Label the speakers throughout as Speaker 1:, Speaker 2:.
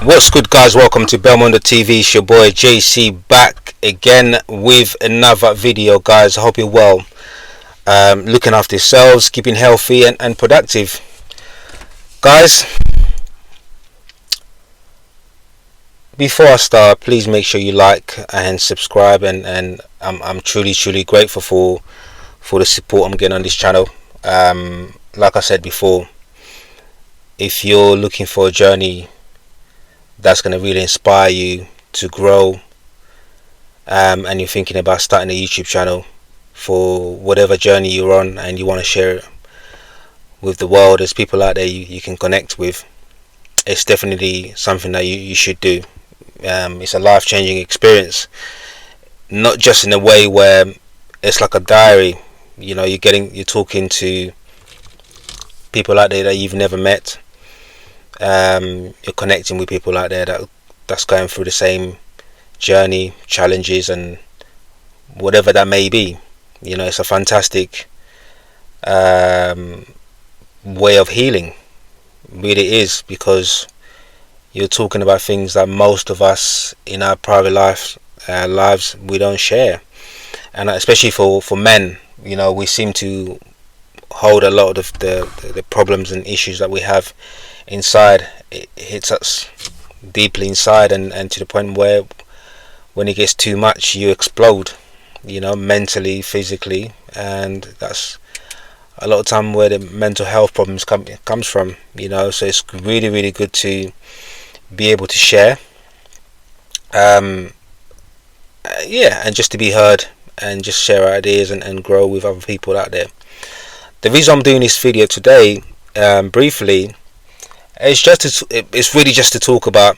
Speaker 1: What's good, guys? Welcome to Belmondo TV. It's your boy JC back again with another video, guys. I hope you're well, looking after yourselves, keeping healthy and productive, guys. Before I start, please make sure you like and subscribe, and I'm truly grateful for the support I'm getting on this channel. Like I said before, if you're looking for a journey that's going to really inspire you to grow, and you're thinking about starting a YouTube channel for whatever journey you're on, and you want to share it with the world, there's people out there you can connect with. It's definitely something that you should do. It's a life-changing experience, not just in a way where it's like a diary. You're talking to people out there that you've never met. You're connecting with people out there that's going through the same journey, challenges, and whatever that may be. It's a fantastic way of healing. It really is, because you're talking about things that most of us in our private lives we don't share, and especially for men. We seem to hold a lot of the problems and issues that we have inside. It hits us deeply inside, and to the point where when it gets too much, you explode, mentally, physically, and that's a lot of time where the mental health problems comes from. So it's really good to be able to share, and just to be heard, and just share ideas and grow with other people out there. The reason I'm doing this video today, briefly, it's really just to talk about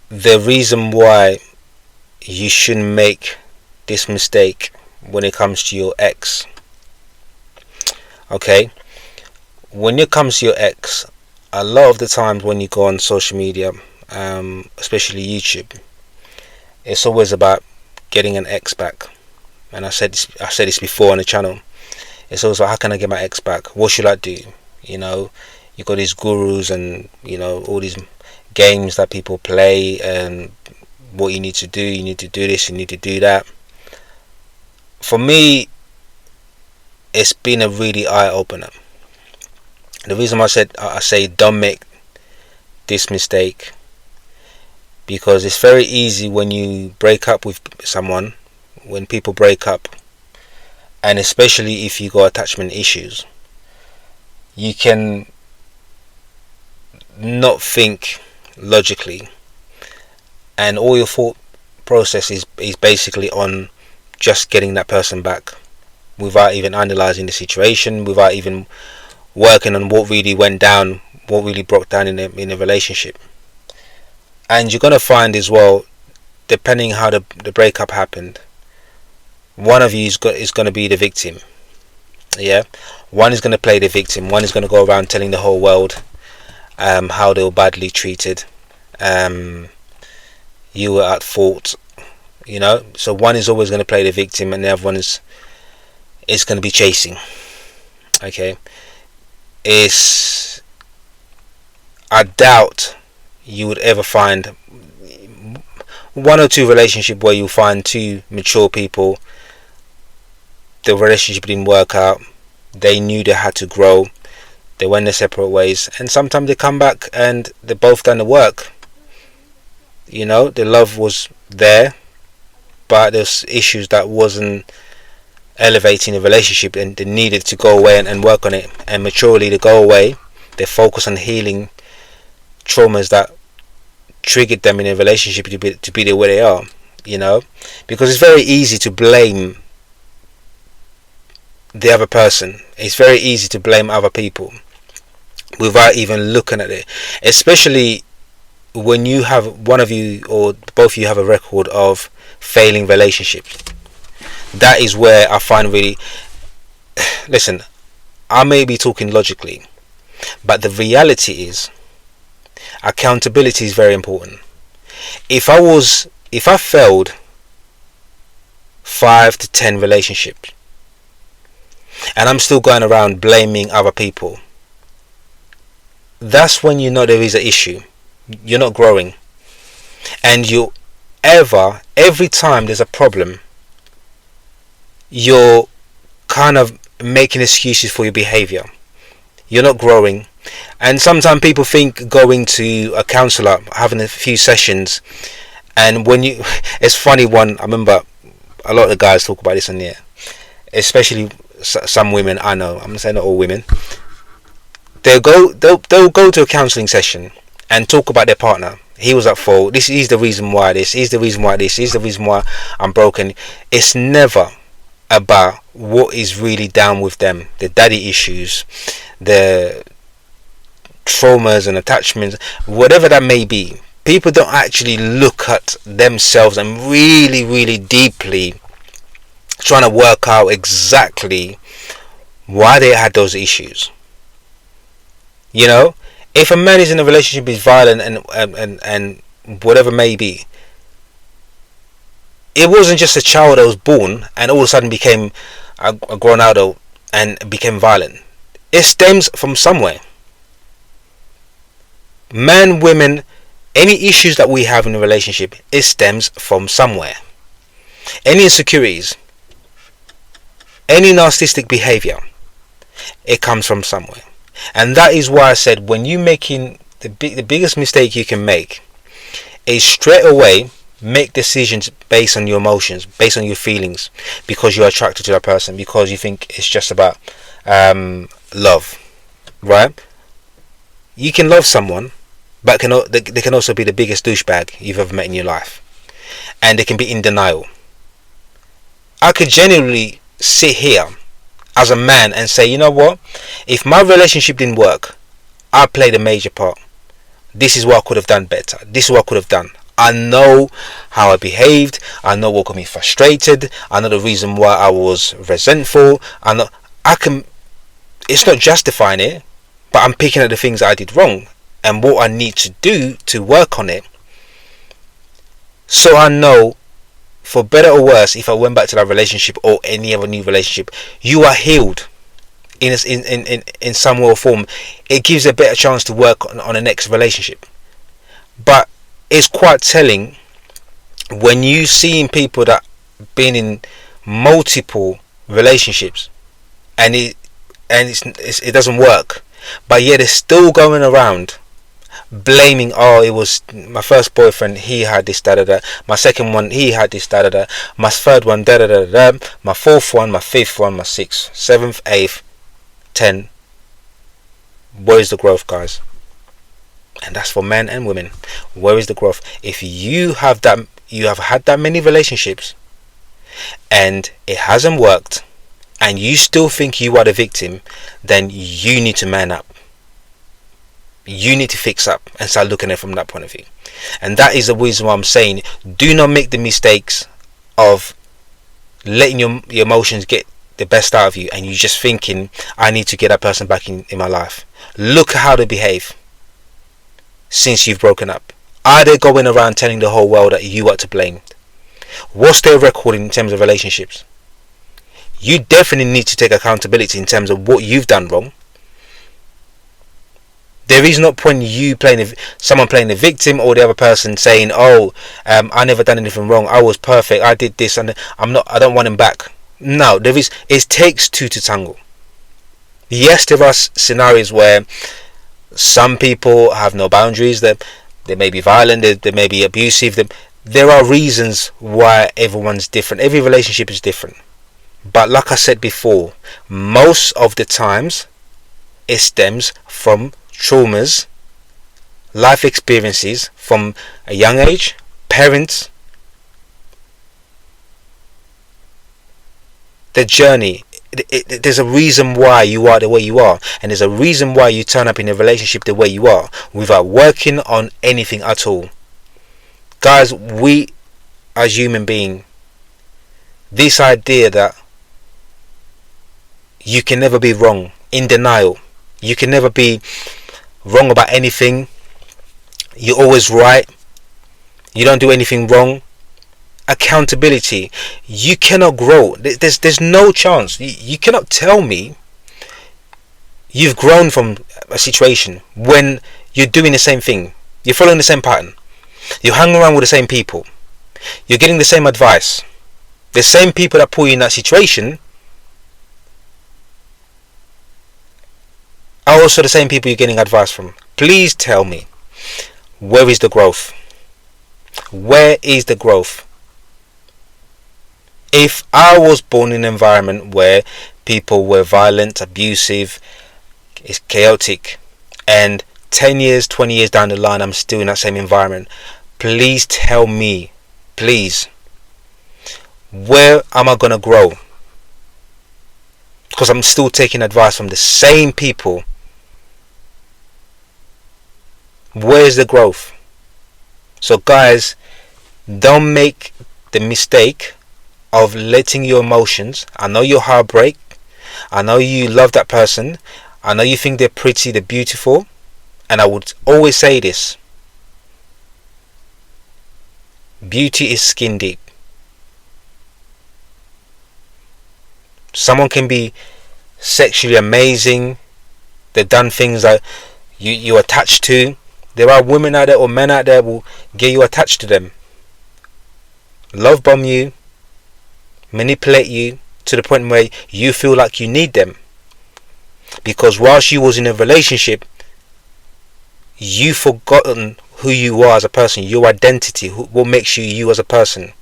Speaker 1: the reason why you shouldn't make this mistake when it comes to your ex. Okay, when it comes to your ex, a lot of the times when you go on social media, especially YouTube, it's always about getting an ex back. And I said this before on the channel. It's always like, how can I get my ex back? What should I do? You got these gurus and all these games that people play, and what you need to do this, you need to do that. For me, it's been a really eye-opener. The reason I say don't make this mistake, because it's very easy when you break up with someone, when people break up, and especially if you got attachment issues, you can not think logically, and all your thought process is basically on just getting that person back, without even analysing the situation, without even working on what really went down, what really broke down in a relationship. And you're going to find as well, depending how the breakup happened, one of you is going to be the victim. One is going to play the victim. One is going to go around telling the whole world how they were badly treated. You were at fault. So one is always going to play the victim, and the other one is going to be chasing. Okay, I doubt you would ever find one or two relationship where you find two mature people, the relationship didn't work out, they knew they had to grow, they went their separate ways, and sometimes they come back and they both done the work. The love was there, but there's issues that wasn't elevating the relationship, and they needed to go away and work on it, and maturely they go away, they focus on healing traumas that triggered them in a relationship to be the way they are. Because it's very easy to blame the other person. It's very easy to blame other people without even looking at it, especially when you have one of you or both of you have a record of failing relationships. That is where I find really, listen, I may be talking logically, but the reality is accountability is very important. If I failed 5 to 10 relationships, and I'm still going around blaming other people, that's when you know there is an issue. You're not growing. And every time there's a problem, you're kind of making excuses for your behavior. You're not growing. And sometimes people think going to a counselor, having a few sessions, and when you it's funny, one I remember a lot of the guys talk about this on there, especially some women I know, I'm not saying not all women, they'll go to a counselling session and talk about their partner. He was at fault, this is the reason why this, is the reason why this, is the reason why I'm broken. It's never about what is really down with them, the daddy issues, the traumas and attachments, whatever that may be. People don't actually look at themselves and really deeply trying to work out exactly why they had those issues. You know, if a man is in a relationship, is violent and whatever may be, it wasn't just a child that was born and all of a sudden became a grown adult and became violent. It stems from somewhere. Men, women, any issues that we have in a relationship, it stems from somewhere. Any insecurities, any narcissistic behavior, it comes from somewhere. And that is why I said, when you making the biggest mistake you can make is straight away make decisions based on your emotions, based on your feelings, because you're attracted to that person, because you think it's just about love, right? You can love someone, but they can also be the biggest douchebag you've ever met in your life, and they can be in denial. I could genuinely sit here as a man and say, you know what, if my relationship didn't work, I played a major part. This is what I could have done better. This is what I could have done. I know how I behaved. I know what got me frustrated. I know the reason why I was resentful. It's not justifying it, but I'm picking at the things that I did wrong and what I need to do to work on it. So I know, for better or worse, if I went back to that relationship or any other new relationship, you are healed in some way or form. It gives a better chance to work on the next relationship. But it's quite telling when you seeing people that been in multiple relationships and it doesn't work, but yet they're still going around blaming, oh, it was my first boyfriend, he had this, da da da, my second one, he had this, da da da, my third one, da da da da, my fourth one, my fifth one, my sixth, seventh, eighth, 10. Where is the growth, guys? And that's for men and women. Where is the growth? If you have had that many relationships and it hasn't worked and you still think you are the victim, then you need to man up. You need to fix up and start looking at it from that point of view. And that is the reason why I'm saying, do not make the mistakes of letting your emotions get the best out of you and you just thinking, I need to get that person back in my life. Look at how they behave since you've broken up. Are they going around telling the whole world that you are to blame? What's their record in terms of relationships? You definitely need to take accountability in terms of what you've done wrong. There is no point you someone playing the victim or the other person saying, oh, I never done anything wrong, I was perfect, I did this and I don't want him back. No, it takes two to tangle. Yes, there are scenarios where some people have no boundaries, that they may be violent, they may be abusive. There are reasons why everyone's different. Every relationship is different. But like I said before, most of the times it stems from traumas, life experiences from a young age, parents, the journey. There's a reason why you are the way you are, and there's a reason why you turn up in a relationship the way you are without working on anything at all. Guys, we as human beings, this idea that you can never be wrong, in denial, you can never be wrong about anything, you're always right, you don't do anything wrong, accountability, you cannot grow. There's no chance. You cannot tell me you've grown from a situation when you're doing the same thing, you're following the same pattern, you're hanging around with the same people, you're getting the same advice, the same people that put you in that situation are also the same people you're getting advice from. Please tell me, where is the growth? Where is the growth? If I was born in an environment where people were violent, abusive, it's chaotic, and 10 years, 20 years down the line I'm still in that same environment, please tell me, please, where am I going to grow? Because I'm still taking advice from the same people. Where's the growth? So guys, don't make the mistake of letting your emotions, I know your heartbreak, I know you love that person, I know you think they're pretty, they're beautiful, and I would always say this: beauty is skin deep. Someone can be sexually amazing, they've done things that you're attached to. There are women out there or men out there will get you attached to them, love bomb you, manipulate you to the point where you feel like you need them, because whilst you was in a relationship, you've forgotten who you are as a person, your identity, what makes you you as a person.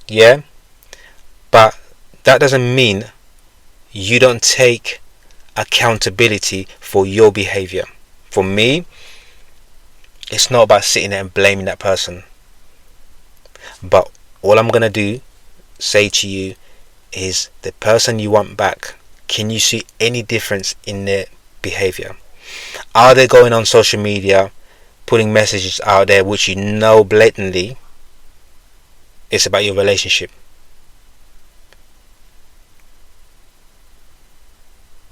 Speaker 1: Yeah, but that doesn't mean you don't take accountability for your behavior. For me, it's not about sitting there and blaming that person, but all I'm gonna say to you is, the person you want back, can you see any difference in their behavior? Are they going on social media putting messages out there which you know blatantly it's about your relationship?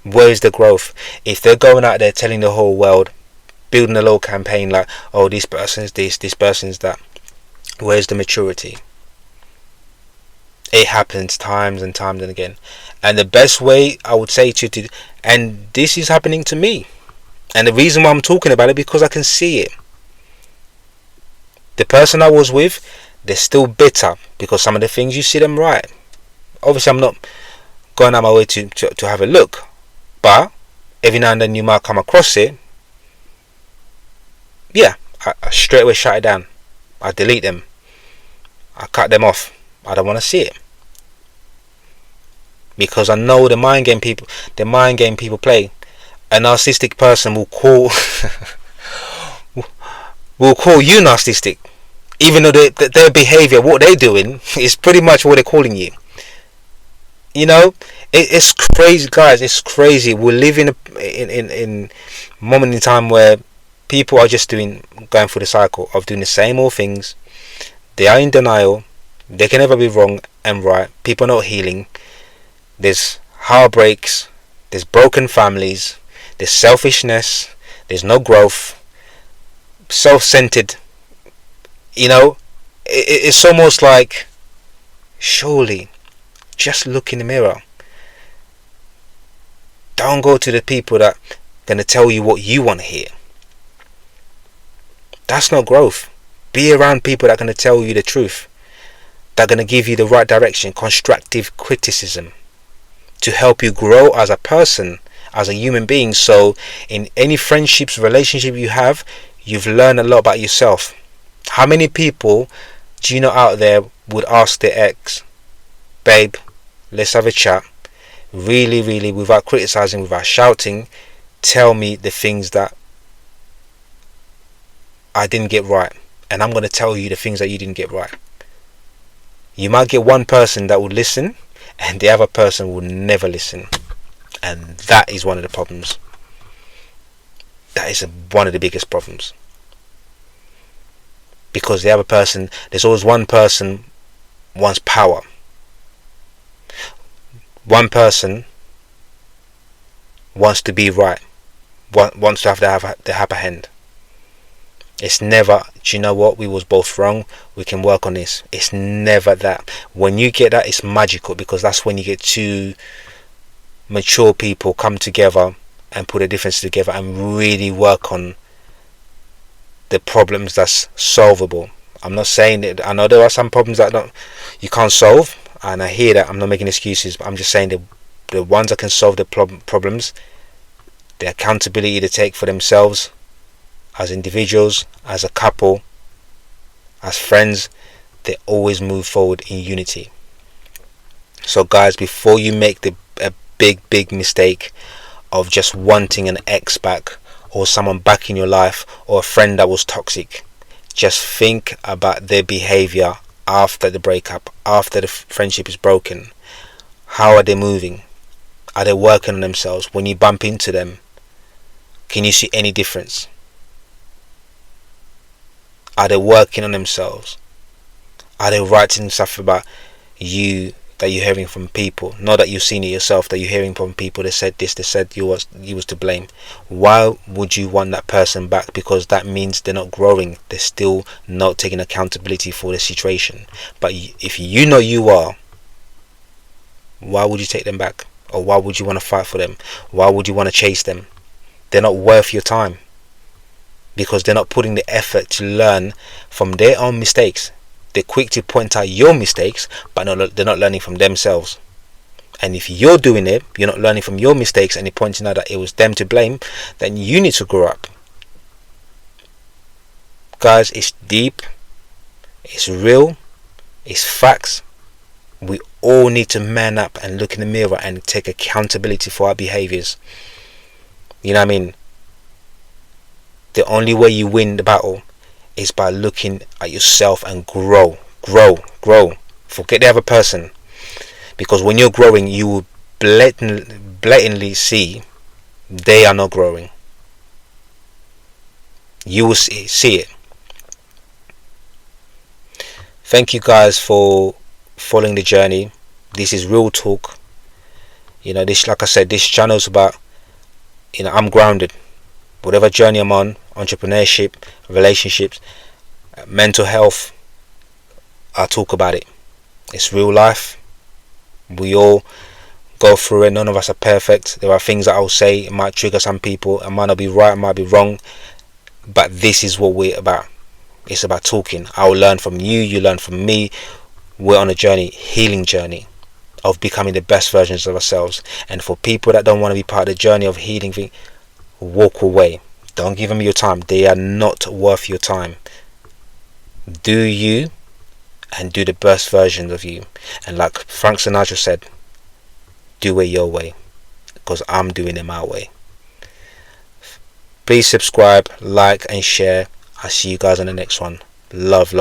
Speaker 1: Where is the growth? If they're going out there telling the whole world, building a little campaign like, oh, this person's this person's that, where's the maturity? It happens times and times and again. And the best way I would say to and this is happening to me, and the reason why I'm talking about it, because I can see it. The person I was with, they're still bitter because some of the things you see them right. Obviously I'm not going out my way to have a look, but every now and then you might come across it. Yeah, I straight away shut it down. I delete them. I cut them off. I don't want to see it, because I know the mind game people play. A narcissistic person will call you narcissistic, even though their behavior, what they're doing, is pretty much what they're calling you. You know, it's crazy, guys. It's crazy. We live in a moment in time where people are just going through the cycle of doing the same old things. They are in denial. They can never be wrong and right. People are not healing. There's heartbreaks. There's broken families. There's selfishness. There's no growth. Self-centered. You know, it's almost like, surely, just look in the mirror. Don't go to the people that are going to tell you what you want to hear. That's not growth. Be around people that are going to tell you the truth, that are going to give you the right direction, constructive criticism, to help you grow as a person, as a human being. So in any friendships, relationship you have, you've learned a lot about yourself. How many people do you know out there would ask their ex, babe, let's have a chat, really, really, without criticizing, without shouting, tell me the things that I didn't get right, and I'm going to tell you the things that you didn't get right. You might get one person that will listen, and the other person will never listen, and that is one of the problems. That is one of the biggest problems, because the other person, there's always one person wants power. One person wants to be right, wants to have the upper hand. It's never, do you know what, we was both wrong, we can work on this. It's never that. When you get that, it's magical, because that's when you get two mature people come together and put a difference together and really work on the problems that's solvable. I'm not saying that, I know there are some problems that you can't solve, and I hear that. I'm not making excuses, but I'm just saying the ones that can solve the problems, the accountability they take for themselves as individuals, as a couple, as friends, they always move forward in unity. So guys, before you make a big mistake of just wanting an ex back, or someone back in your life, or a friend that was toxic, just think about their behavior after the breakup, after the friendship is broken. How are they moving? Are they working on themselves? When you bump into them, can you see any difference? Are they working on themselves? Are they writing stuff about you that you're hearing from people? Not that you've seen it yourself, that you're hearing from people that said this, they said you was to blame. Why would you want that person back? Because that means they're not growing. They're still not taking accountability for the situation. But if you know you are, why would you take them back? Or why would you want to fight for them? Why would you want to chase them? They're not worth your time, because they're not putting the effort to learn from their own mistakes. They're quick to point out your mistakes, but they're not learning from themselves. And if you're doing it, you're not learning from your mistakes, and you're pointing out that it was them to blame, then you need to grow up. Guys, it's deep, it's real, it's facts. We all need to man up and look in the mirror and take accountability for our behaviors. You know what I mean? The only way you win the battle is by looking at yourself and grow. Forget the other person, because when you're growing, you will blatantly see they are not growing. You will see it. Thank you guys for following the journey. This is real talk. This, like I said, this channel is about, I'm grounded. Whatever journey I'm on, entrepreneurship, relationships, mental health, I talk about it. It's real life. We all go through it. None of us are perfect. There are things that I'll say, it might trigger some people. It might not be right, it might be wrong. But this is what we're about. It's about talking. I'll learn from you, you learn from me. We're on a journey, healing journey, of becoming the best versions of ourselves. And for people that don't want to be part of the journey of healing, walk away. Don't give them your time. They are not worth your time. Do you, and do the best version of you. And like Frank Sinatra said, do it your way, because I'm doing it my way. Please subscribe, like and share. I'll see you guys on the next one. Love.